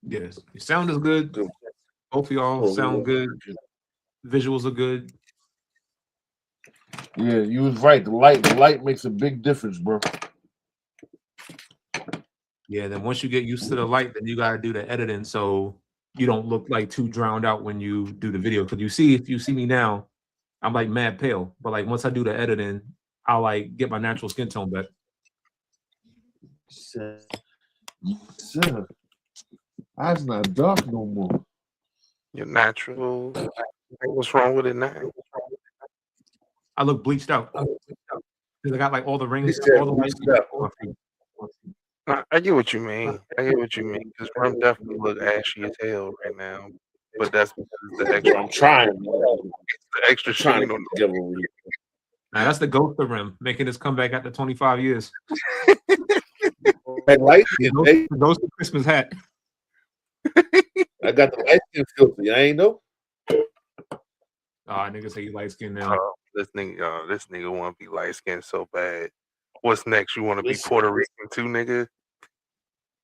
Yes, your sound is good. Good. Both of y'all Oh, sound good. Visuals are good. yeah, you was right. The light makes a big difference, bro. Yeah, then once you get used to the light, then you gotta do the editing so you don't look like too drowned out when you do the video. Because you see, if you see me now, I'm like mad pale. But like once I do the editing, I'll like get my natural skin tone back. Sir, eyes not dark no more. Your natural. What's wrong with it now? I look bleached out because I got like all the He rings, said, all the light. I get what you mean. I get what you mean. Because Rim definitely look ashy as hell right now. But that's because the extra, I'm trying. the extra shit Trying we to don't get together with you. Now that's the ghost of Rim making his comeback after 25 years. Hey, light skin, hey. The ghost of Christmas hat. I got the light skin filter. I ain't know. Niggas say you light skin now. This nigga want to be light skinned so bad. What's next? You want to be Listen. Puerto Rican too, nigga?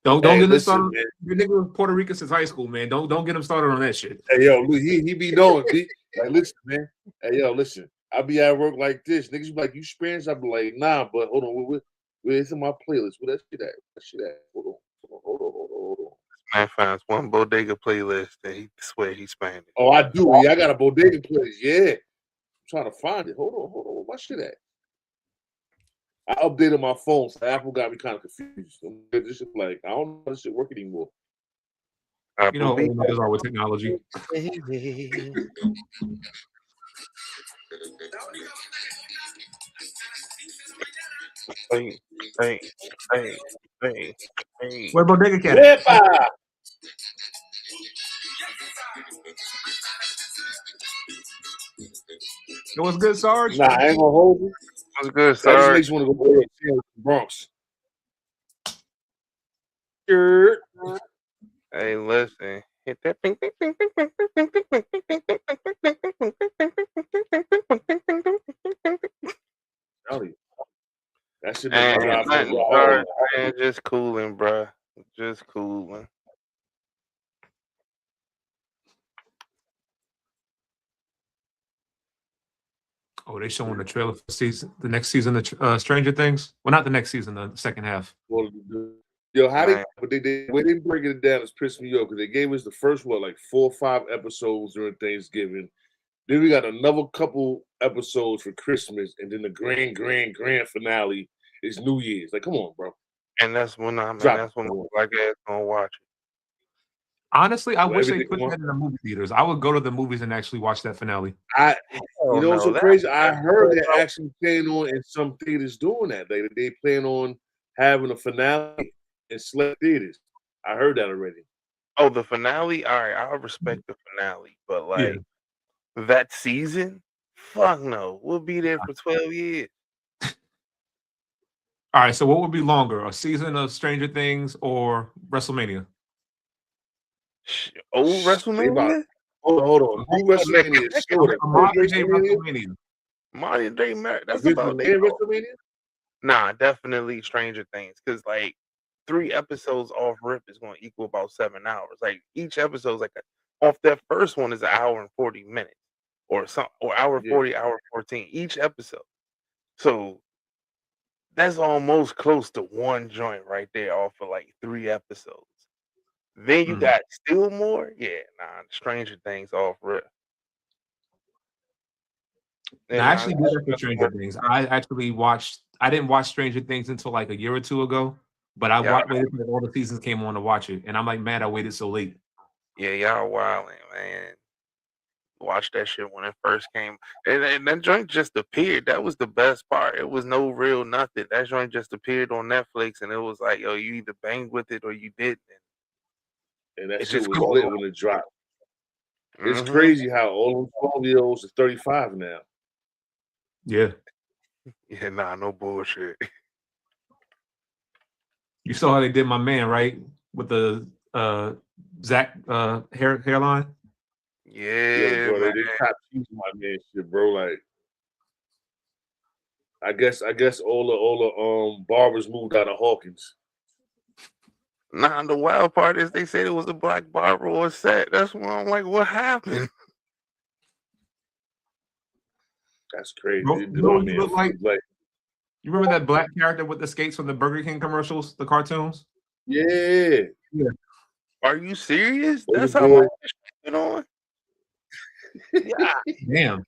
Don't Hey, get him listen, started. man. Your nigga was Puerto Rican since high school, man. Don't get him started on that shit. Hey, yo, look, he be knowing. Like, listen, man. Hey, yo, listen. I be at work like this. Niggas be like, you Spanish? I be like, nah, but hold on. Where's in my playlist? Where that shit at? Hold on. Man finds one bodega playlist and he swear he's Spanish. Oh, I do. Yeah, I got a bodega playlist. Yeah. I'm trying to find it. Hold on. Where my shit at? I updated my phone, so Apple got me kind of confused. This shit like, I don't know how this shit work anymore. You know, old niggas are with technology. Hey. Where bodega cat at? Yepa! Yo, what's good, Sarge? Nah, I ain't gonna hold you. What's good, That just sir? makes you want to go to the Bronx. Sure. Hey, listen. Hit that ping, ping, ping, ping, ping, ping, ping, ping, ping, ping, ping, ping, ping, That shit and make my life nothing, hard. man. Just cooling, bruh. Just cooling. Oh, they showing the trailer for the next season of Stranger Things. Well, not the next season, the second half. Well, yo, how they? But the way they breaking it down is pissing me off because they gave us the first like 4 or 5 episodes during Thanksgiving. Then we got another couple episodes for Christmas, and then the grand finale is New Year's. Like, come on, bro. And that's when that's when black ass gonna watch it. Honestly, I wish they put that in the movie theaters. I would go to the movies and actually watch that finale. You know what's so crazy? I heard they're actually planning on in some theaters doing that. They plan on having a finale in select theaters. I heard that already. Oh, the finale? All right, I respect the finale, but like that season, fuck no. We'll be there for 12 years. All right, so what would be longer, a season of Stranger Things or WrestleMania? Old WrestleMania? Hold on. New WrestleMania is shorter. Modern day WrestleMania. Modern day, that's about WrestleMania? Nah, definitely Stranger Things. Because like 3 episodes off rip is going to equal about 7 hours. Like each episode's like off that first one is an hour and 40 minutes, or hour 40, hour 14 each episode. So that's almost close to one joint right there off of like 3 episodes. Then you got still more? Yeah, nah, Stranger Things off rip. I actually did that for Stranger Things. I didn't watch Stranger Things until like a year or 2 ago, but I waited until all the seasons came on to watch it. And I'm like, man, I waited so late. Yeah, y'all wilding, man. Watch that shit when it first came. And that joint just appeared. That was the best part. It was no real nothing. That joint just appeared on Netflix and it was like, yo, you either banged with it or you didn't. And that shit was lit when it dropped. It's crazy how all them 12-year-olds are 35 now. Yeah. Yeah, nah, no bullshit. You saw how they did my man, right? With the Zach hairline? Yeah, bro, they top cheese my man shit, bro. Like, I guess all the barbers moved out of Hawkins. Nah, the wild part is they said it was a black barber or set. That's why I'm like, what happened? That's crazy. Bro, They you did know my what you man look like? like, You remember that black character with the skates from the Burger King commercials, the cartoons? yeah. Yeah. Are you serious? Or the That's how boy. long this shit been on? Yeah. Damn.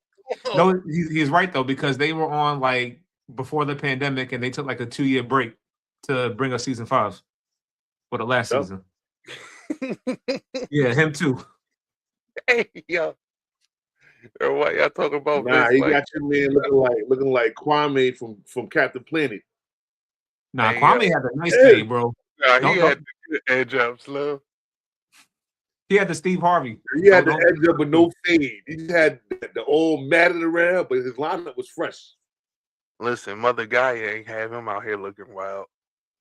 No, he's right though, because they were on like before the pandemic and they took like a 2-year break to bring us season 5 for the last Yep. season. Yeah, him too. Hey, yo. Or what y'all talking about? Nah, Vince, he like, got your man looking like Kwame from Captain Planet. Nah, hey, Kwame yo. had the nice Yeah. fade, bro. Nah, he Don't- had the good edge up, slow. He had the Steve Harvey. He had Don't- the edge up but no fade. He just had the old matted around, but his lineup was fresh. Listen, Mother Gaia ain't have him out here looking wild.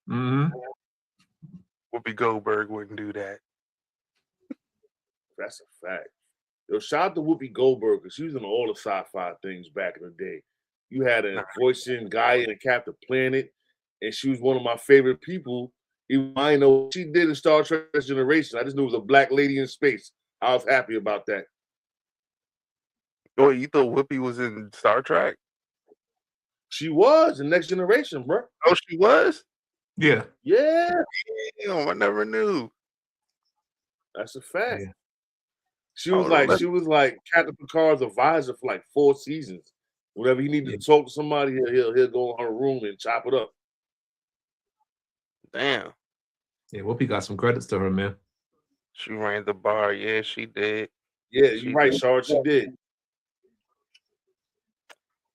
Mhm. Whoopi Goldberg wouldn't do that. That's a fact. Yo, shout out to Whoopi Goldberg because she was in all the sci-fi things back in the day. You had a voicing guy in Captain Planet, and she was one of my favorite people. Even I didn't know what she did in Star Trek Next Generation. I just knew it was a black lady in space. I was happy about that. Oh, you thought Whoopi was in Star Trek? She was in Next Generation, bro. Oh, she was? Yeah. Yeah. Damn, I never knew. That's a fact. Yeah. She was like Captain Picard's advisor for like 4 seasons. Whenever he needed to talk to somebody, he'll go in her room and chop it up. Damn. Yeah, Whoopi got some credits to her, man. She ran the bar. Yeah, she did. Yeah, you're right, Sarge. She did.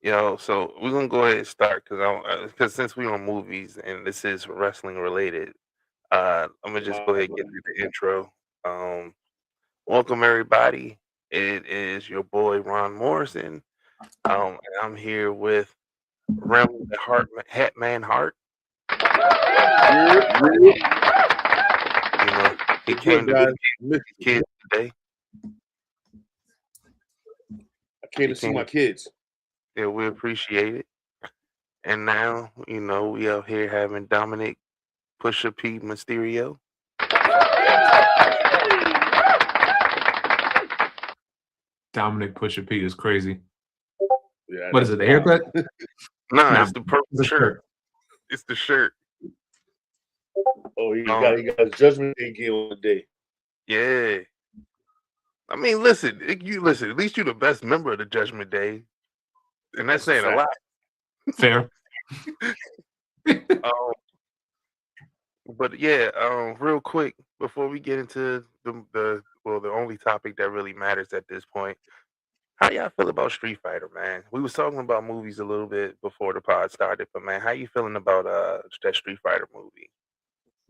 Yo, so we're gonna go ahead and start because since we're on movies and this is wrestling related, I'm gonna just go ahead and get through the intro. Welcome everybody. It is your boy Ron Morrison. And I'm here with Rem the Hatman Hart. You know, he came to visit his kids today. I came to see my kids. Yeah, we appreciate it. And now, you know, we out here having Dominic Pusha P Mysterio. Dominic Pusha P is crazy. Yeah, what is it? The haircut? Nah, it's the purple shirt. It's the shirt. Oh, he got his Judgment Day gear on the day. Yeah. I mean, listen. At least you're the best member of the Judgment Day, and that's saying a lot. Fair. But yeah, real quick before we get into the only topic that really matters at this point, how y'all feel about Street Fighter, man? We was talking about movies a little bit before the pod started, but man, how you feeling about that Street Fighter movie?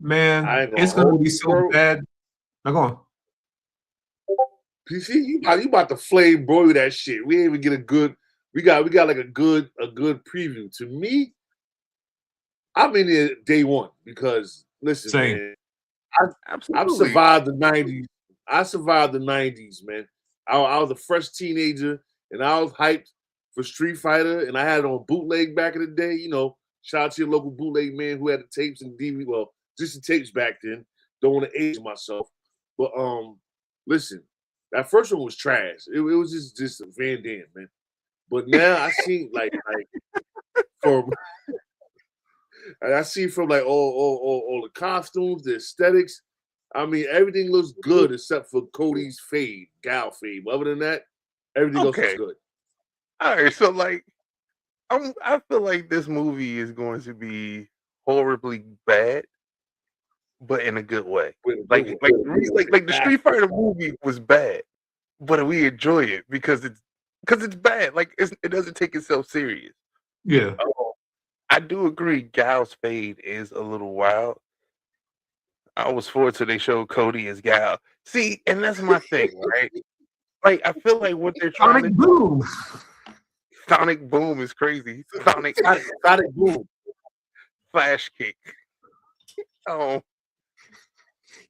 Man, it's gonna be so bad. Now go on. PC, you about to flame broil that shit. We ain't even get a good. We got like a good preview. To me, I'm in there day one because listen, man, I've survived the '90s. I survived the '90s, man. I was a fresh teenager and I was hyped for Street Fighter, and I had it on bootleg back in the day. You know, shout out to your local bootleg man who had the tapes and DVD. Well, just the tapes back then. Don't want to age myself, but listen, that first one was trash. It was just a Van Damme, man. But now I see like from like all the costumes, the aesthetics. I mean, everything looks good except for Cody's fade, Gal fade. But other than that, everything else is good. All right, so like, I feel like this movie is going to be horribly bad, but in a good way. Like the Street Fighter movie was bad, but we enjoy it because it's bad. Like it doesn't take itself serious. Yeah. I do agree. Gal's fade is a little wild. I was forward till they showed Cody as Gal. See, and that's my thing, right? Like I feel like what they're trying to do. Sonic Boom is crazy. Sonic Boom. Flash kick. Oh.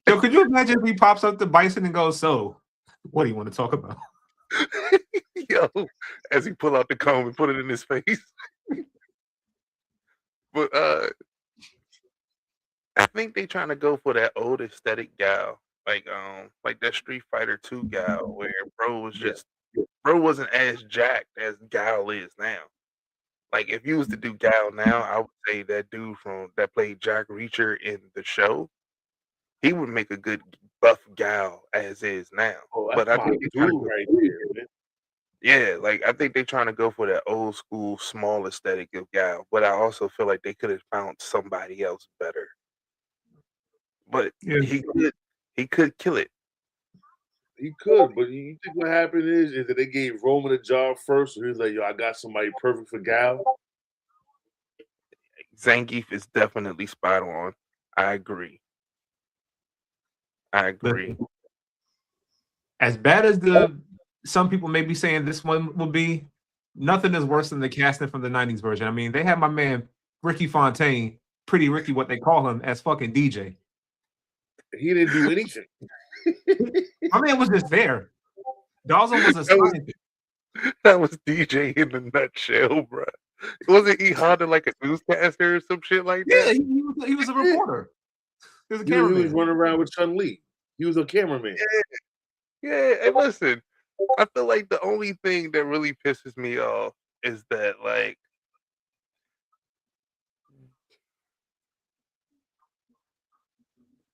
Yo, could you imagine if he pops up to Bison and goes, "So, what do you want to talk about?" Yo, as he pull out the comb and put it in his face. But I think they trying to go for that old aesthetic gal, like that Street Fighter 2 gal, where bro was Yeah. just bro wasn't as jacked as Gal is now. Like if you was to do Gal now, I would say that dude from that played Jack Reacher in the show, he would make a good buff Gal as is now. Oh, But that's I my think they trying to dude go, right there, man. yeah, like I think they're trying to go for that old school small aesthetic of Gal. But I also feel like they could have found somebody else better. But Yeah. he could kill it. He could, but you think what happened is that they gave Roman a job first, so he was like, "Yo, I got somebody perfect for Gal." Zangief is definitely spot on. I agree. I agree. Listen, as bad as the some people may be saying this one will be, nothing is worse than the casting from the '90s version. I mean, they had my man Ricky Fontaine, Pretty Ricky, what they call him, as fucking DJ. He didn't do anything. My man was just there. Dawson was a That was scientist. that was DJ in a nutshell, bro. Wasn't he holding like a newscaster or some shit like Yeah, that? he was a reporter. He was a He was cameraman. running around with Chun Li. He was a cameraman. Yeah, and listen, I feel like the only thing that really pisses me off is that like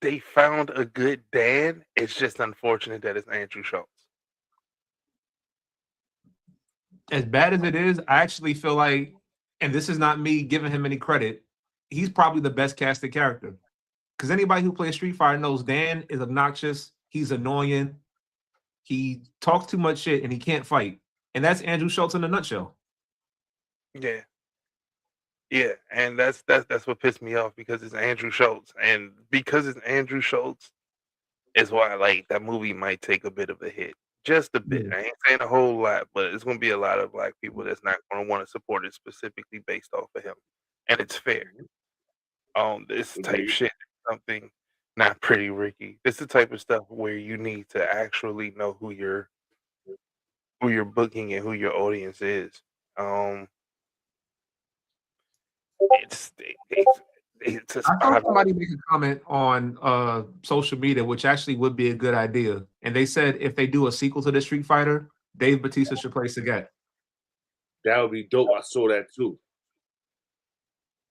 they found a good Dan. It's just unfortunate that it's Andrew Schultz. As bad as it is, I actually feel like, and this is not me giving him any credit, he's probably the best casted character. Because anybody who plays Street Fighter knows Dan is obnoxious. He's annoying. He talks too much shit and he can't fight. And that's Andrew Schultz in a nutshell. Yeah. Yeah, and that's what pissed me off because it's Andrew Schultz, and because it's Andrew Schultz is why like that movie might take a bit of a hit, just a bit. Yeah. I ain't saying a whole lot, but it's gonna be a lot of black people that's not gonna want to support it specifically based off of him, and it's fair. This type Agreed. shit is something not Pretty Ricky. This is the type of stuff where you need to actually know who you're booking and who your audience is. Um, it's it's a I saw spot. somebody make a comment on social media, which actually would be a good idea. And they said if they do a sequel to the Street Fighter, Dave Bautista should play Sagat. That would be dope. I saw that too.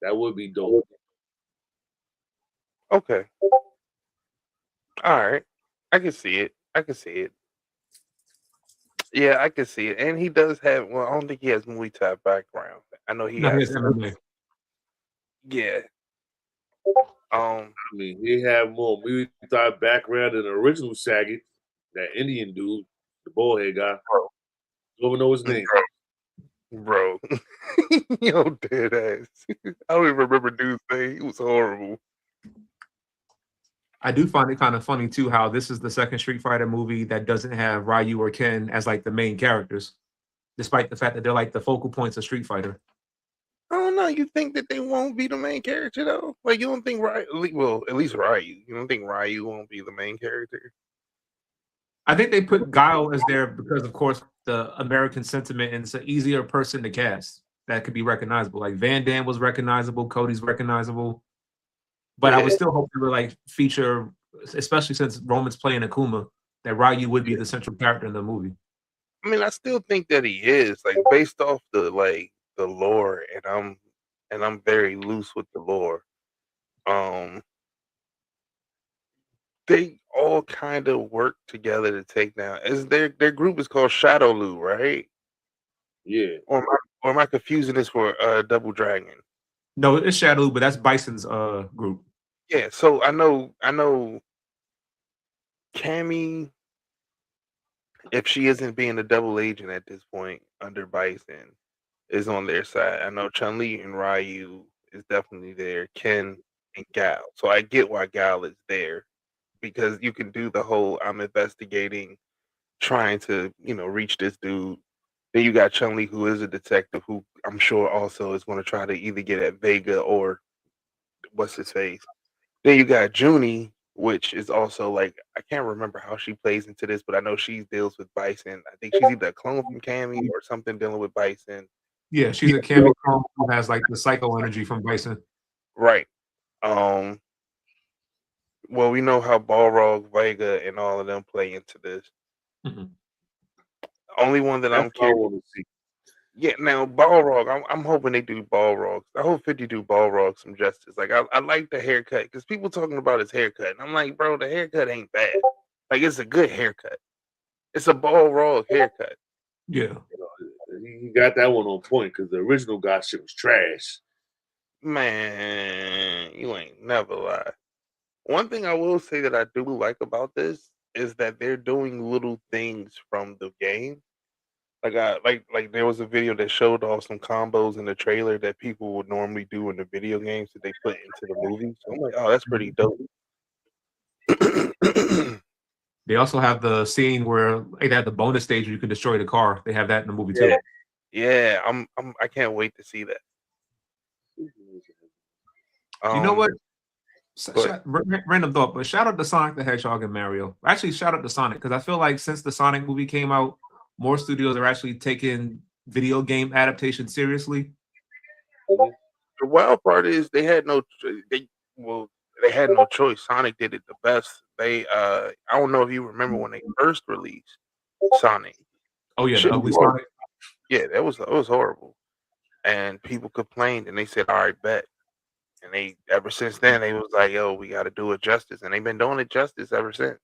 That would be dope. Okay. All right. I can see it. I can see it. Yeah, I can see it. And he does have, well, I don't think he has Muay Thai background. I know he No, he has has some. MMA. Yeah. I mean, he had more Muay Thai background than the original Sagat, that Indian dude, the bald head guy. Don't even know his name. Bro. Yo, dead ass. I don't even remember dude's name. He was horrible. I do find it kind of funny too how this is the second Street Fighter movie that doesn't have Ryu or Ken as like the main characters, despite the fact that they're like the focal points of Street Fighter. I don't know. You think that they won't be the main character though? Like you don't think Ryu? Well, at least Ryu. You don't think Ryu won't be the main character? I think they put Guile as there because, of course, the American sentiment, and it's an easier person to cast that could be recognizable. Like Van Damme was recognizable, Cody's recognizable, but I would still hope they would like feature, especially since Roman's playing Akuma, that Ryu would be the central character in the movie. I mean, I still think that he is like based off the lore, and I'm very loose with the lore. They all kind of work together to take down. Is their group is called Shadow Lu, right? Yeah. Or am I confusing this for Double Dragon? No, it's Shadow, but that's Bison's group. Yeah, so I know Cammy, if she isn't being a double agent at this point under Bison, is on their side. I know Chun-Li and Ryu is definitely there. Ken and Gal. So I get why Gal is there because you can do the whole I'm investigating, trying to, reach this dude. Then you got Chun-Li who is a detective who I'm sure also is going to try to either get at Vega or what's his face. Then you got Junie, which is also like I can't remember how she plays into this, but I know she deals with Bison. I think she's either a clone from Cammy or something dealing with Bison. Yeah, she's a Cammy clone who has like the psycho energy from Bison. Right. Um, Well, we know how Balrog, Vega, and all of them play into this. Mhm. Only one that That's I'm what I curious. want to see. Yeah, now Balrog, I'm hoping they do Balrog. I hope 50 do Balrog some justice. Like I like the haircut because people talking about his haircut, and I'm like, bro, the haircut ain't bad. Like it's a good haircut. It's a Balrog haircut. Yeah. He got that one on point because the original guy shit was trash. Man, you ain't never lie. One thing I will say that I do like about this is that they're doing little things from the game. Like like there was a video that showed off some combos in the trailer that people would normally do in the video games that they put into the movie. So I'm like, oh, that's pretty dope. They also have the scene where they have the bonus stage where you can destroy the car. They have that in the movie Yeah. too. Yeah, I can't wait to see that. You know what? But Random thought, but shout out to Sonic the Hedgehog and Mario. Actually, shout out to Sonic because I feel like since the Sonic movie came out, more studios are actually taking video game adaptation seriously. the wild part is they had no they had no choice. Sonic did it the best. I don't know if you remember when they first released Sonic. Oh yeah, Shit the ugly was horrible. Sonic. Yeah, that was horrible. And people complained and they said, all right, bet. And they ever since then they was like, yo, we gotta do it justice. And they've been doing it justice ever since.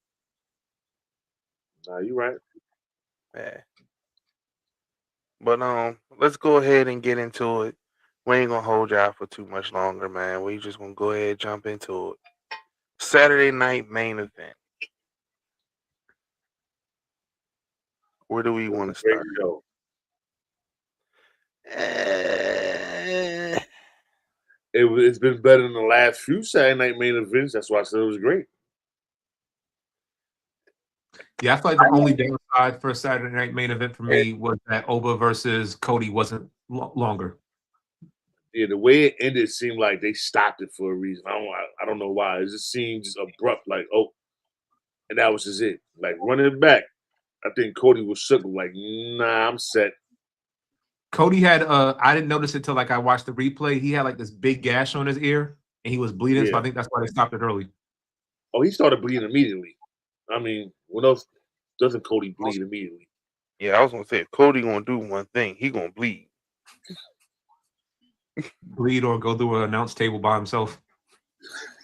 Nah, you right. Yeah. But let's go ahead and get into it. We ain't gonna hold y'all for too much longer, man. We just gonna go ahead and jump into it. Saturday night main event. Where do we want to Great start? show. It's been better than the last few Saturday night main events. That's why I said it was great. Yeah, I feel like the only downside for a Saturday night main event for me was that Oba versus Cody wasn't longer. Yeah, the way it ended seemed like they stopped it for a reason. I don't know why. It just seemed just abrupt, like, oh, and that was just it. Like running it back. I think Cody was shook, like, nah, I'm set. Cody had I didn't notice it till like I watched the replay. He had like this big gash on his ear and he was bleeding, so I think that's why they stopped it early. Oh, he started bleeding immediately. I mean, when else doesn't Cody bleed immediately? Yeah, I was gonna say if Cody gonna do one thing, he gonna bleed. Bleed or go through an announce table by himself.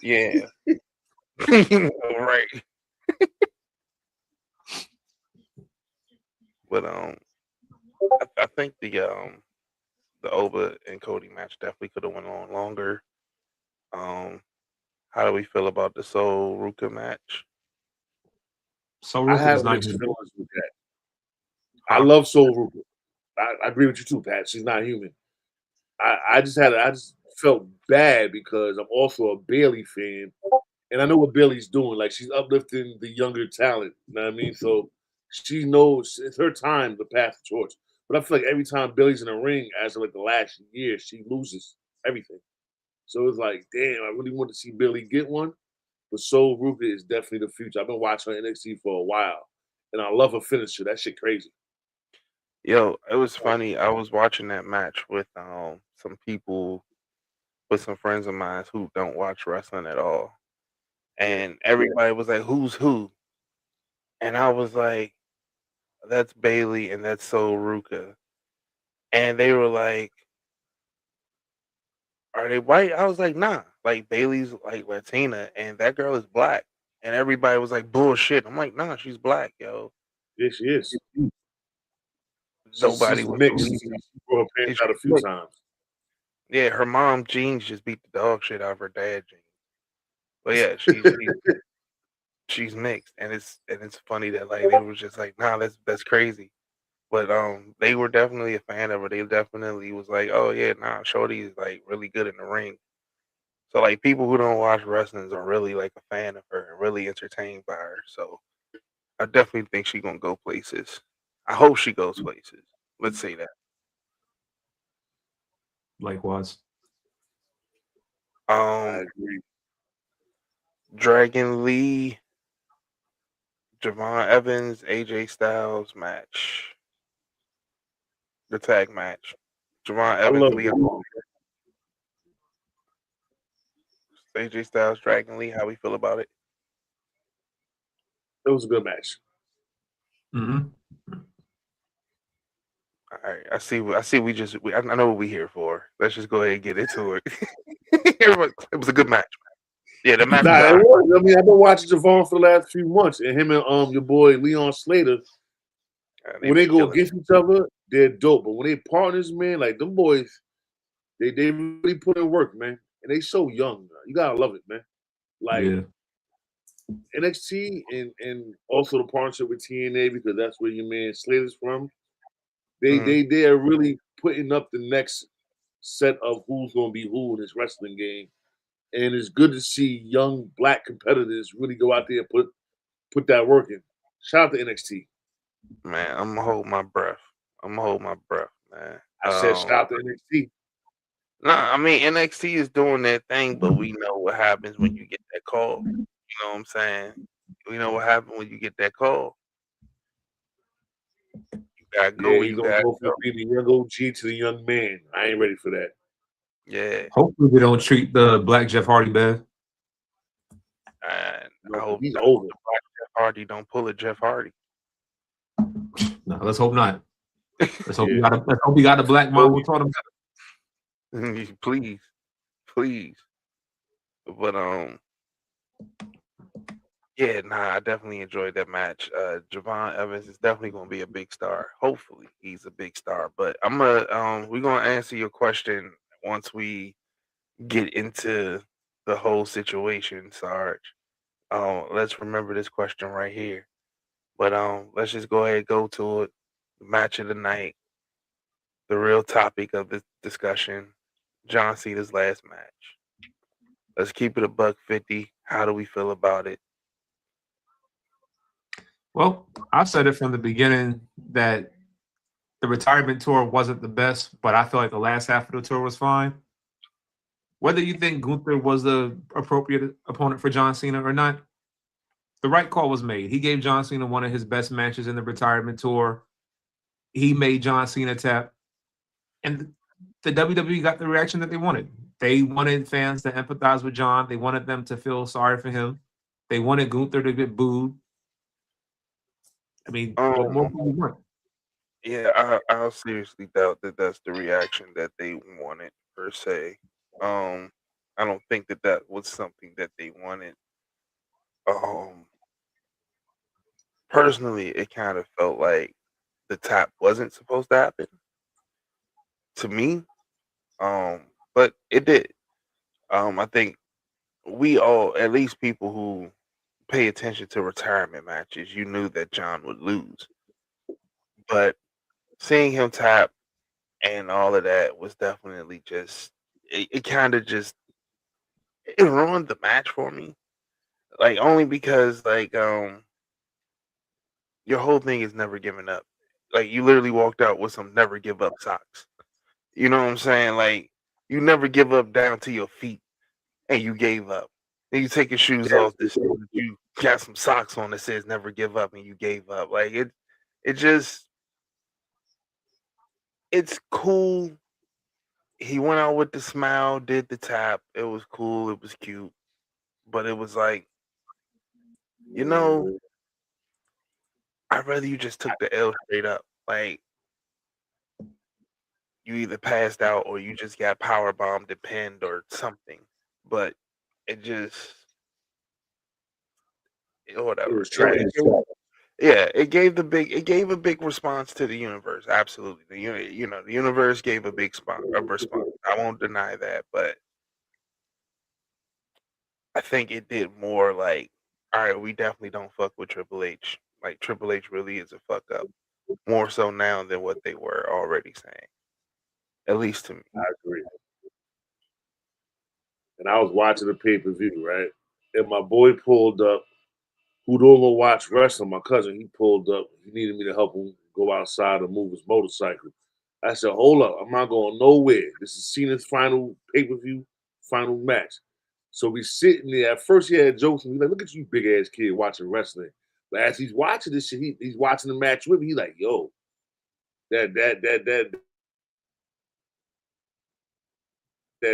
Yeah. Right. But I think the Oba and Cody match definitely could have went on longer. How do we feel about the Soul Ruka match? Soul I Ruka have was not mixed human. feelings with that. I love Soul Ruka. I agree with you too, Pat. She's not human. I just felt bad because I'm also a Bailey fan, and I know what Bailey's doing. Like she's uplifting the younger talent. You know what I mean? So she knows it's her time to pass the torch. But I feel like every time Bailey's in the ring, as of like the last year, she loses everything. So it's like, damn, I really want to see Bailey get one. But Soul Ruka is definitely the future. I've been watching her NXT for a while, and I love her finisher. That shit crazy. Yo, it was funny. I was watching that match with some people, with some friends of mine who don't watch wrestling at all, and everybody was like, "Who's who?" And I was like, "That's Bailey and that's Soul Ruka," and they were like, "Are they white?" I was like, "Nah, like Bailey's like Latina and that girl is black," and everybody was like, "Bullshit." I'm like, "Nah, she's black, yo." Yeah, she is. Nobody She's would mixed. believe She it. brought her pants And out a she's few mixed. times. Yeah, her mom jeans just beat the dog shit out of her dad jeans. But yeah, she's mixed, and it's funny that like they were just like, nah, that's crazy. But they were definitely a fan of her. They definitely was like, oh yeah, nah, Shorty is like really good in the ring. So like people who don't watch wrestling are really like a fan of her and really entertained by her. So I definitely think she's gonna go places. I hope she goes places. Let's say that. Likewise. I Um, agree. Dragon Lee, Javon Evans, AJ Styles match. The tag match. Javon I Evans, love Lee, it. AJ Styles, Dragon Lee. How we feel about it? It was a good match. Mm-hmm. All right, I see. I know what we here for. Let's just go ahead and get into it. It was a good match. Yeah, the match was Nah, it all right. was. I mean, I've been watching Javon for the last few months, and him and your boy Leon Slater, They when they be go killing. against each other, they're dope. But when they partners, man, like them boys, they really put in work, man. And they so young. You gotta love it, man. Like Yeah. NXT and also the partnership with TNA because that's where your man Slater's from. They are really putting up the next set of who's gonna be who in this wrestling game. And it's good to see young black competitors really go out there and put that work in. Shout out to NXT. Man, I'm gonna hold my breath. Man. I said shout out to NXT. Nah, I mean NXT is doing their thing, but we know what happens when you get that call. You know what I'm saying? We know what happens when you get that call. You gotta go Yeah, where he's you gonna gotta go go. from being the young OG to the young man. I ain't ready for that. Yeah, Hopefully they don't treat the Black Jeff Hardy bad. and No, I hope he's over. the Black Jeff Hardy don't pull a Jeff Hardy. No, let's hope not. Let's hope Yeah. he got a black mom who taught him better. please. But yeah, nah, I definitely enjoyed that match. Javon Evans is definitely gonna be a big star. Hopefully, he's a big star. But we're gonna answer your question once we get into the whole situation, Sarge. Let's remember this question right here. But let's just go ahead and go to it. The match of the night, the real topic of this discussion, John Cena's last match. Let's keep it a $150. How do we feel about it? Well, I've said it from the beginning that the retirement tour wasn't the best, but I feel like the last half of the tour was fine. Whether you think Gunther was the appropriate opponent for John Cena or not, the right call was made. He gave John Cena one of his best matches in the retirement tour. He made John Cena tap, and the WWE got the reaction that they wanted. They wanted fans to empathize with John. They wanted them to feel sorry for him. They wanted Gunther to get booed. I mean, what more can you want? Yeah, I'll seriously doubt that that's the reaction that they wanted per se. I don't think that that was something that they wanted. Um, Personally, it kind of felt like the tap wasn't supposed to happen to me. But it did. I think we all, at least people who pay attention to retirement matches, you knew that John would lose. But seeing him tap and all of that was definitely just it kind of just it ruined the match for me. Like only because your whole thing is never giving up. Like you literally walked out with some never give up socks. You know what I'm saying? Like you never give up down to your feet and you gave up. Then you take your shoes off to show that you got some socks on that says never give up and you gave up. Like it just it's cool. He went out with the smile, did the tap. It was cool, it was cute. But it was like, you know, I'd rather you just took the L straight up. Like you either passed out or you just got power bombed and pinned or something. But it just It whatever. was trash. Yeah, it gave a big response to the universe. Absolutely. The universe gave a response. I won't deny that, but I think it did more like, all right, we definitely don't fuck with Triple H. Like Triple H really is a fuck up. More so now than what they were already saying. At least to me. I agree. And I was watching the pay-per-view, right? And my boy pulled up, who don't go watch wrestling, my cousin, he pulled up. He needed me to help him go outside and move his motorcycle. I said, hold up, I'm not going nowhere. This is Cena's final pay-per-view, final match. So we sitting there. At first he had jokes and he's like, look at you big ass kid watching wrestling. But as he's watching this shit, he's watching the match with me. He's like, yo, that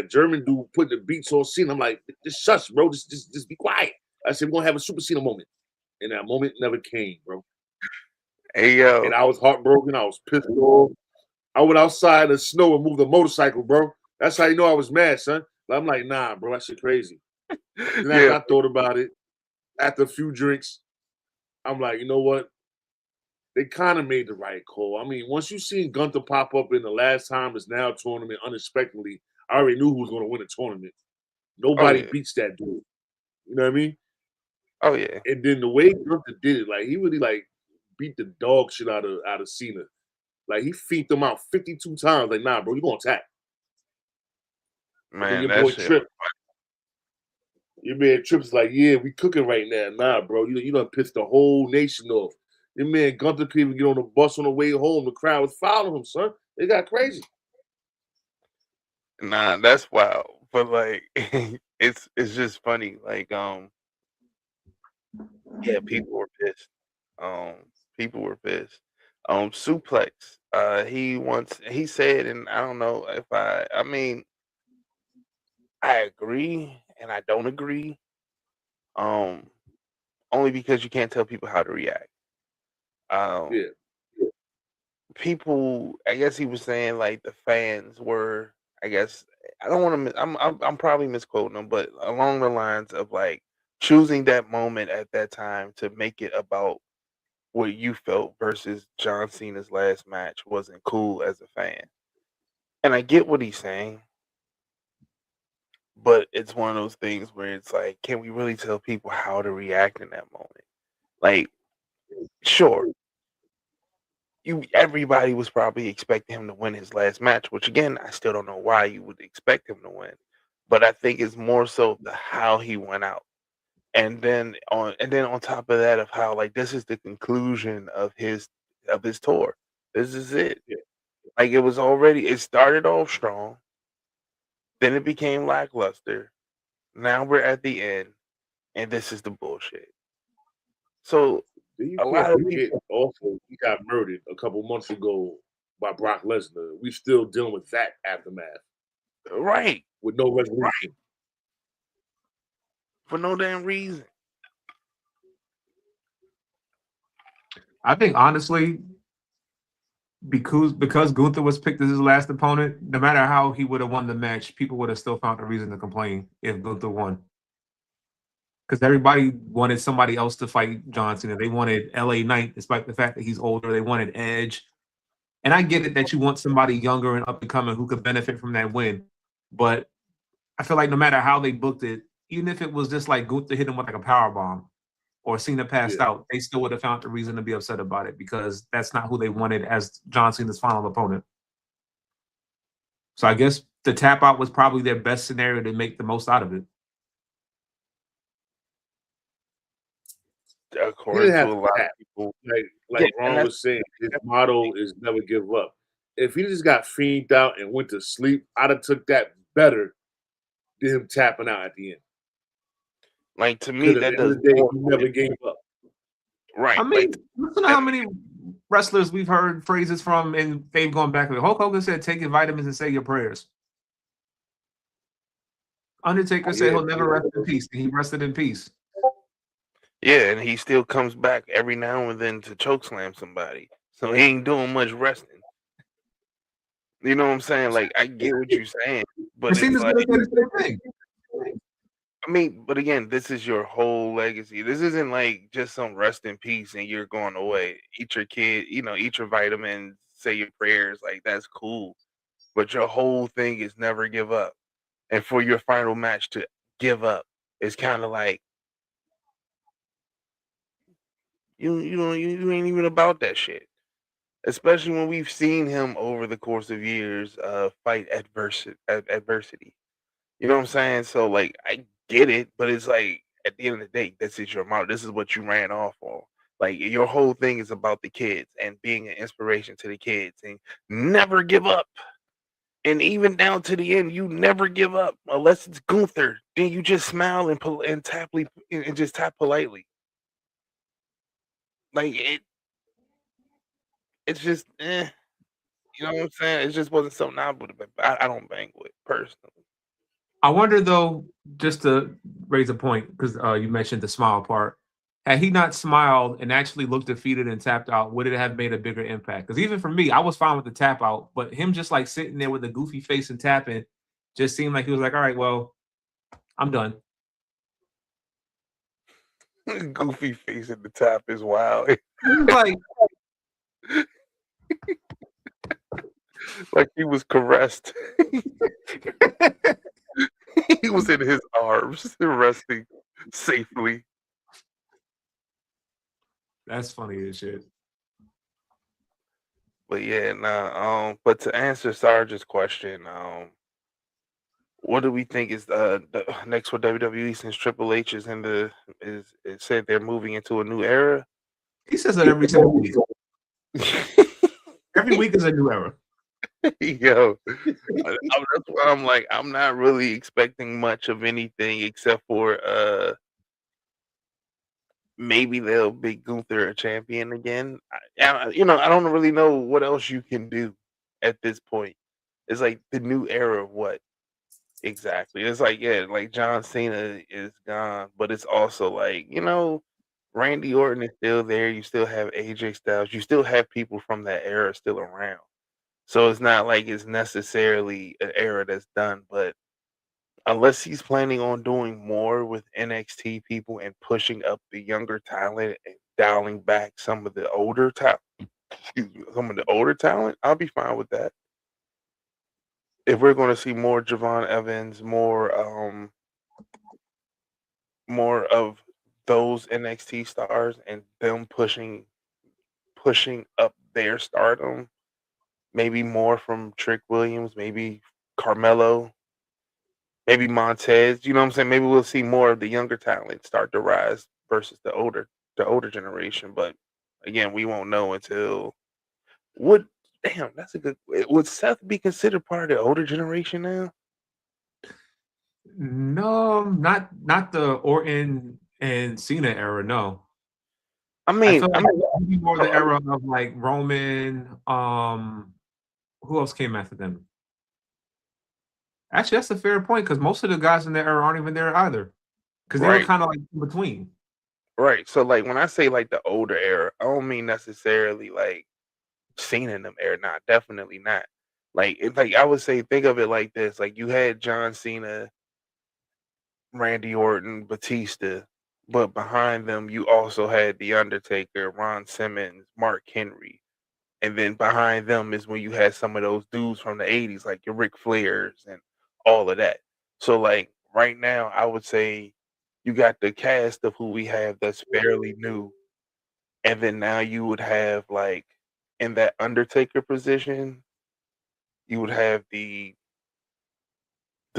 German dude putting the beats on Cena. I'm like, just shush, bro. Just be quiet. I said, we're gonna have a Super Cena moment. and that moment never came, bro. Hey yo, And I was heartbroken. I was pissed off. I went outside in the snow and moved a motorcycle, bro. That's how you know I was mad, son. But I'm like, nah, bro, that shit crazy. Then after yeah, I thought about it, after a few drinks, I'm like, you know what? They kind of made the right call. I mean, once you seen Gunther pop up in the last time is now tournament unexpectedly, I already knew who was going to win the tournament. oh Nobody yeah, beats that dude. You know what I mean? oh yeah. And then the way Gunther did it, like he really like beat the dog shit out of Cena. Like he feet them out 52 times. Like, nah, bro, you gonna attack. And then Man, your that boy shit. Trip. Your man Trip's like, yeah, we cooking right now. Nah, bro, you done pissed the whole nation off. Your man Gunther couldn't even get on the bus on the way home. The crowd was following him, son. They got crazy. Nah, that's wild. But like, it's just funny. Like, yeah, people were pissed. Um, people were pissed. Suplex. He said, and I don't know if I mean, I agree and I don't agree. Um, only because you can't tell people how to react. Um, Yeah. people, I guess he was saying like the fans were, I guess I don't want to. I'm probably misquoting him, but along the lines of like choosing that moment at that time to make it about what you felt versus John Cena's last match wasn't cool as a fan. And I get what he's saying, but it's one of those things where it's like, can we really tell people how to react in that moment? Like, sure, everybody was probably expecting him to win his last match, which again, I still don't know why you would expect him to win. But I think it's more so the how he went out. And then on top of that of how like this is the conclusion of his tour. This is it. Yeah. Like it started off strong, then it became lackluster. Now we're at the end, and this is the bullshit. So Then you a can't lot of forget people, also he got murdered a couple months ago by Brock Lesnar. We still dealing with that aftermath right, with no resolution. for no damn reason. I think honestly, because Gunther was picked as his last opponent, no matter how he would have won the match, people would have still found a reason to complain if Gunther won. Because everybody wanted somebody else to fight John Cena. They wanted LA Knight, despite the fact that he's older. They wanted Edge. And I get it that you want somebody younger and up and coming who could benefit from that win. But I feel like no matter how they booked it, even if it was just like Gunther hit him with like a power bomb or Cena passed Yeah. out, they still would have found a reason to be upset about it because that's not who they wanted as John Cena's final opponent. So I guess the tap out was probably their best scenario to make the most out of it. He According didn't to have a to lot tap. of people. Like Yeah, and Ron that's was saying, his motto is never give up. If he just got fiended out and went to sleep, I'd have took that better than him tapping out at the end. like to me Because at that the end does of the day, more he for never him. gave up. Right. I mean, Like listen to how many wrestlers we've heard phrases from and they've gone back. Hulk Hogan said, take your vitamins and say your prayers. Undertaker said he'll never rest in peace, and he rested in peace. yeah, and he still comes back every now and then to chokeslam somebody. So he ain't doing much resting. You know what I'm saying? Like I get what you're saying, but And it's Cena's like gonna say the same thing. I mean, but again, this is your whole legacy. This isn't like just some rest in peace and you're going away. Eat your kid, eat your vitamins, say your prayers, like that's cool. But your whole thing is never give up. And for your final match to give up is kind of like you ain't even about that shit. Especially when we've seen him over the course of years fight adversity. You know what I'm saying? So like I get it, but it's like at the end of the day, this is your motto. This is what you ran off on. Like your whole thing is about the kids and being an inspiration to the kids and never give up. And even down to the end, you never give up unless it's Gunther. Then you just smile and and just tap politely. Like it's just you know what I'm saying? It just wasn't something I don't bang with personally. I wonder though, just to raise a point, because you mentioned the smile part. Had he not smiled and actually looked defeated and tapped out, would it have made a bigger impact? Because even for me, I was fine with the tap out, but him just like sitting there with a goofy face and tapping just seemed like he was like, all right, well, I'm done. Goofy face at the top is wild. Like, Like he was caressed. He was in his arms, resting safely. that's funny as shit. But yeah, but to answer Sarge's question, what do we think is the next for WWE since Triple H is it said they're moving into a new era? He says that every 10 weeks. Every week is a new era. Yo, that's why I'm like, I'm not really expecting much of anything except for maybe they'll make Gunther a champion again. I don't really know what else you can do at this point. It's like the new era of what exactly? It's like, yeah, like John Cena is gone, but it's also like, Randy Orton is still there. You still have AJ Styles. You still have people from that era still around. So it's not like it's necessarily an era that's done, but unless he's planning on doing more with NXT people and pushing up the younger talent and dialing back some of the older talent, I'll be fine with that. If we're going to see more Javon Evans, more of those NXT stars and them pushing up their stardom, maybe more from Trick Williams, maybe Carmelo, maybe Montez, you know what I'm saying? Maybe we'll see more of the younger talent start to rise versus the older generation. But again, we won't know until that's a good. Would Seth be considered part of the older generation now? No, not the Orton and Cena era. No, I mean, feel like maybe more the era of like Roman. Who else came after them? Actually, that's a fair point because most of the guys in that era aren't even there either, because they were right, kind of like in between. right. So like when I say like the older era, I don't mean necessarily like Cena in them era. Not definitely not. Like it's like I would say, think of it like this: like you had John Cena, Randy Orton, Batista, but behind them you also had The Undertaker, Ron Simmons, Mark Henry. And then behind them is when you had some of those dudes from the 80s, like your Ric Flairs and all of that. So like right now, I would say you got the cast of who we have that's fairly new. And then now you would have like in that Undertaker position, you would have the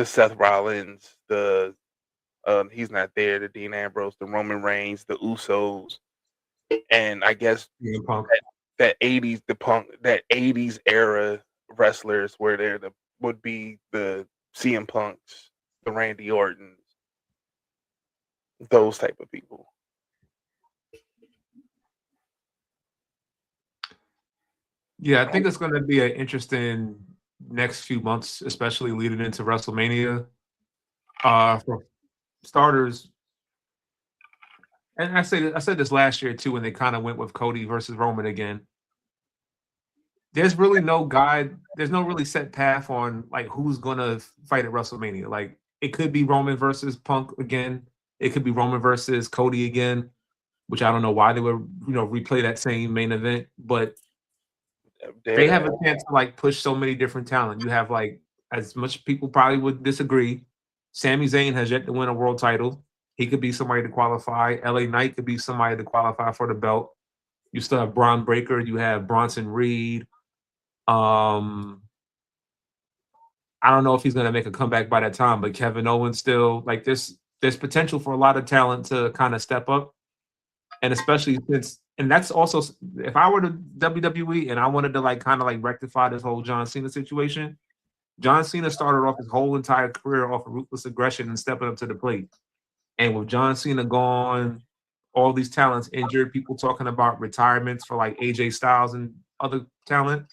Seth Rollins, the he's not there, the Dean Ambrose, the Roman Reigns, the Usos, and I guess CM Punk. that 80s that 80s era wrestlers where would be the CM Punks, the Randy Ortons, those type of people. Yeah, I think it's going to be an interesting next few months, especially leading into WrestleMania. For starters, and I said this last year too when they kind of went with Cody versus Roman again. There's really no guide. There's no really set path on like who's gonna fight at WrestleMania. Like it could be Roman versus Punk again. It could be Roman versus Cody again, which I don't know why they would replay that same main event, but they have a chance to like push so many different talent. You have like as much people probably would disagree. Sami Zayn has yet to win a world title. He could be somebody to qualify. LA Knight could be somebody to qualify for the belt. You still have Braun Breaker. You have Bronson Reed. I don't know if he's going to make a comeback by that time, but Kevin Owens still like there's potential for a lot of talent to kind of step up, and especially and that's also if I were to WWE and I wanted to like kind of like rectify this whole John Cena situation. John Cena started off his whole entire career off of ruthless aggression and stepping up to the plate, and with John Cena gone, all these talents injured, people talking about retirements for like AJ Styles and other talent.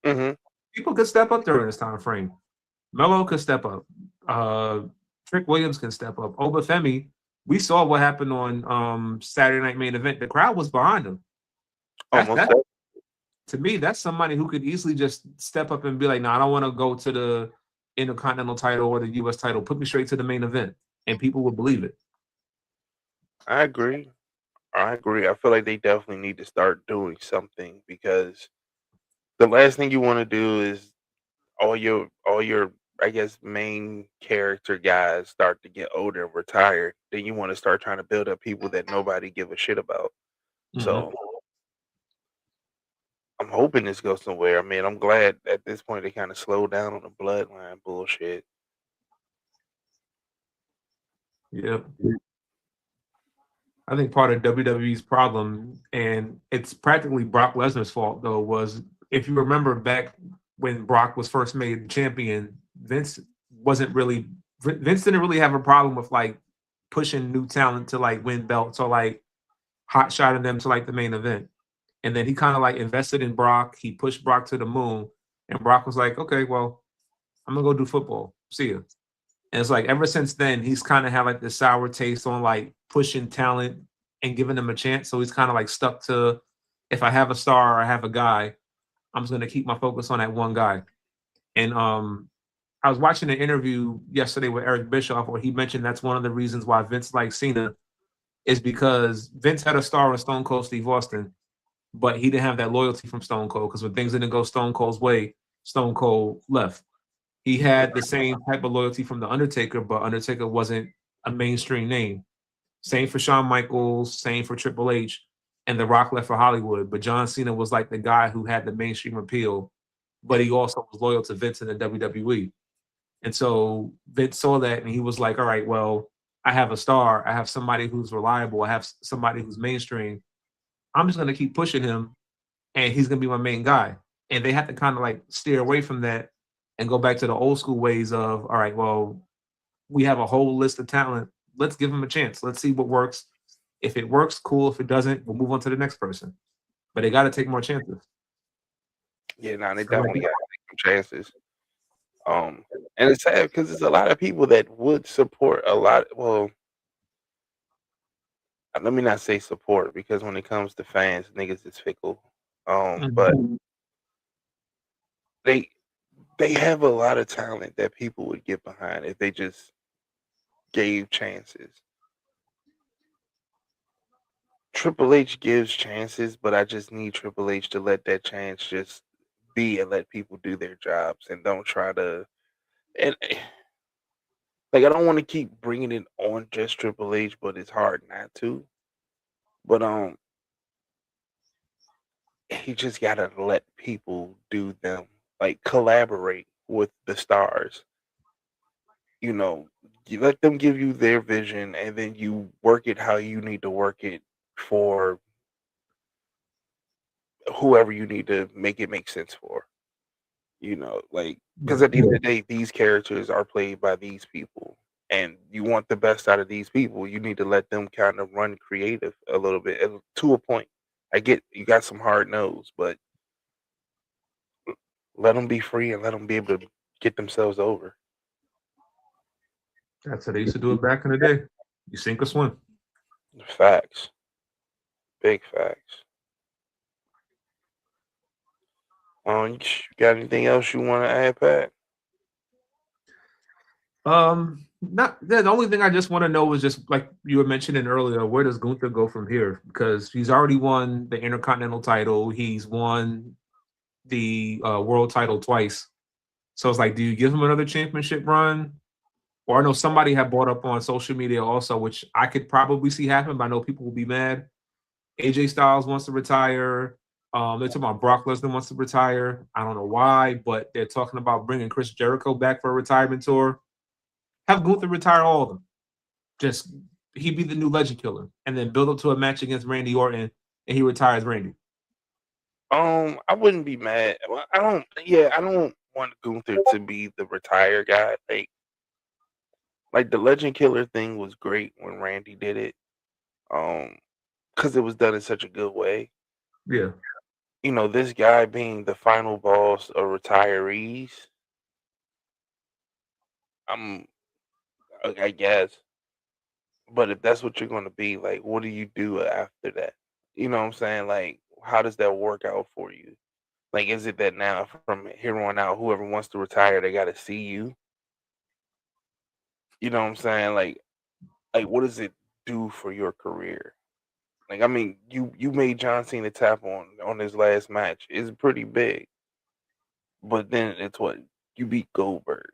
Mm-hmm. People could step up during this time frame. Melo could step up. Trick Williams can step up. Obafemi, we saw what happened on Saturday Night Main Event. The crowd was behind him. Almost. To me, that's somebody who could easily just step up and be like, "No, I don't want to go to the Intercontinental title or the U.S. title. Put me straight to the main event," and people would believe it. I agree. I feel like they definitely need to start doing something because the last thing you want to do is all your I guess main character guys start to get older and retire. Then you want to start trying to build up people that nobody give a shit about. So I'm hoping this goes somewhere. I mean, I'm glad at this point they kind of slowed down on the bloodline bullshit. Yeah. I think part of WWE's problem, and it's practically Brock Lesnar's fault, though, was if you remember back when Brock was first made champion, Vince didn't really have a problem with like pushing new talent to like win belts or like hot shotting them to like the main event. And then he kind of like invested in Brock. He pushed Brock to the moon, and Brock was like, "Okay, well, I'm gonna go do football. See ya." And it's like ever since then, he's kind of had like this sour taste on like pushing talent and giving them a chance. So he's kind of like stuck to, if I have a star or I have a guy, I'm just gonna keep my focus on that one guy. And I was watching an interview yesterday with Eric Bischoff where he mentioned that's one of the reasons why Vince likes Cena is because Vince had a star in Stone Cold Steve Austin, but he didn't have that loyalty from Stone Cold because when things didn't go Stone Cold's way, Stone Cold left. He had the same type of loyalty from The Undertaker, but Undertaker wasn't a mainstream name. Same for Shawn Michaels, same for Triple H, and The Rock left for Hollywood. But John Cena was like the guy who had the mainstream appeal, but he also was loyal to Vince in the WWE. And so Vince saw that and he was like, all right, well, I have a star. I have somebody who's reliable. I have somebody who's mainstream. I'm just going to keep pushing him and he's going to be my main guy. And they have to kind of like steer away from that and go back to the old school ways of, all right, well, we have a whole list of talent. Let's give them a chance. Let's see what works. If it works, cool. If it doesn't, we'll move on to the next person. But they got to take more chances. Yeah, no, they definitely got to take some chances. And it's sad because there's a lot of people that would support a lot. Well, let me not say support because when it comes to fans, niggas is fickle. But they have a lot of talent that people would get behind if they just gave chances. Triple H gives chances, but I just need Triple H to let that chance just be and let people do their jobs and don't try to. And like I don't want to keep bringing it on just Triple H, but it's hard not to. But he just gotta let people do them, like collaborate with the stars. You know, you let them give you their vision, and then you work it how you need to work it for whoever you need to make it make sense for. You know, like because at the end of the day, these characters are played by these people, and you want the best out of these people. You need to let them kind of run creative a little bit to a point. I get you got some hard nose, but let them be free and let them be able to get themselves over. That's how they used to do it back in the day. You sink or swim. Facts. Big facts. You got anything else you want to add, Pat? Not the only thing I just want to know is just like you were mentioning earlier, where does Gunther go from here? Because he's already won the Intercontinental title, he's won the world title twice. So it's like, do you give him another championship run? Or I know somebody had brought up on social media also, which I could probably see happen, but I know people will be mad. AJ Styles wants to retire. They're talking about Brock Lesnar wants to retire. I don't know why, but they're talking about bringing Chris Jericho back for a retirement tour. Have Gunther retire all of them. Just he'd be the new legend killer, and then build up to a match against Randy Orton, and he retires Randy. I wouldn't be mad. Well, I don't. Yeah, I don't want Gunther to be the retire guy. Like the legend killer thing was great when Randy did it. Because it was done in such a good way. Yeah. You know, this guy being the final boss of retirees. I guess. But if that's what you're going to be, like, what do you do after that? You know what I'm saying? Like, how does that work out for you? Like, is it that now from here on out, whoever wants to retire, they got to see you? You know what I'm saying? Like, what does it do for your career? Like, I mean, you made John Cena tap on his last match. It's pretty big, but then it's what you beat Goldberg.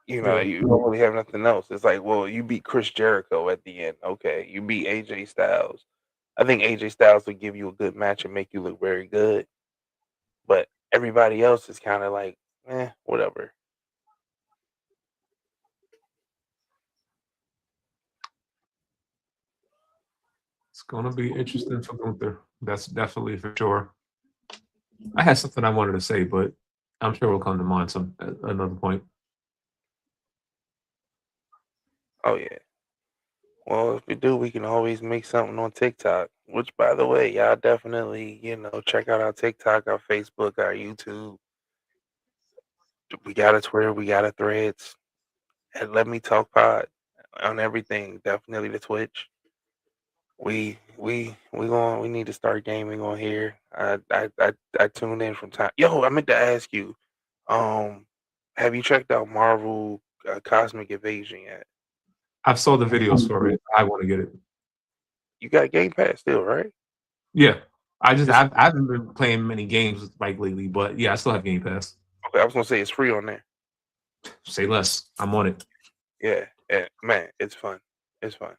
You know, Yeah. you don't really have nothing else. It's like, well, you beat Chris Jericho at the end. Okay, you beat AJ Styles. I think AJ Styles would give you a good match and make you look very good. But everybody else is kind of like, whatever. It's gonna be interesting for Gunther. That's definitely for sure. I had something I wanted to say, but I'm sure we'll come to mind some at another point. Oh yeah. Well, if we do, we can always make something on TikTok. Which, by the way, y'all definitely, check out our TikTok, our Facebook, our YouTube. We got a Twitter, we got a Threads, and Let Me Talk Pod on everything. Definitely the Twitch. We need to start gaming on here. I tune in from time. Yo, I meant to ask you, have you checked out Marvel Cosmic Invasion yet? I've saw the videos for it. I want to get it. You got Game Pass still, right? Yeah. I haven't been playing many games like lately, but yeah, I still have Game Pass. Okay, I was gonna say it's free on there. Say less. I'm on it. Yeah, man, it's fun. It's fun.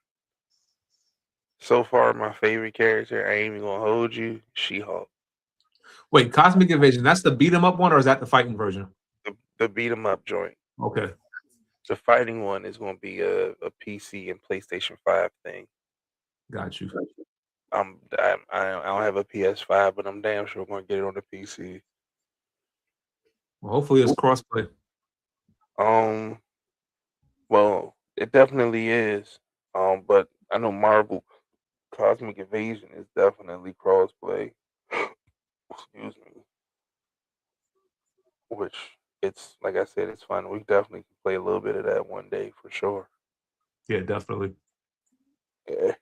So far, my favorite character, I ain't even gonna hold you, She-Hulk. Wait, Cosmic Invasion, that's the beat 'em up one, or is that the fighting version? The beat 'em up joint. Okay. The fighting one is gonna be a PC and PlayStation 5 thing. Got you. I don't have a PS5, but I'm damn sure gonna get it on the PC. Well, hopefully it's crossplay. Well, it definitely is. But I know Marvel Cosmic Invasion is definitely crossplay. Excuse me. Which it's like I said, it's fun. We definitely can play a little bit of that one day for sure. Yeah, definitely. Yeah.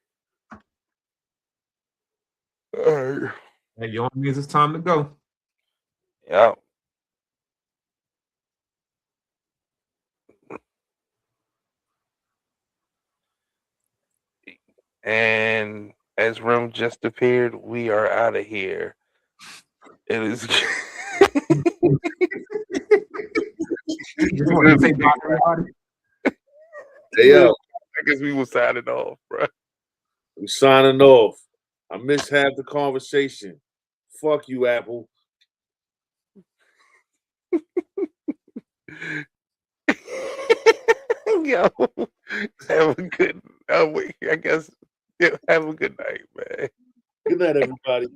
All right. Hey, you only means it's time to go. Yeah. And as Rim just appeared, we are out of here. It is. Just want to say bye to everybody. Hey, yo, I guess we will sign it off, bro. I'm signing off. I missed half the conversation. Fuck you, Apple. Yo, have a good. I guess. Yeah, have a good night, man. Good night, everybody.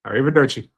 Arrivederci.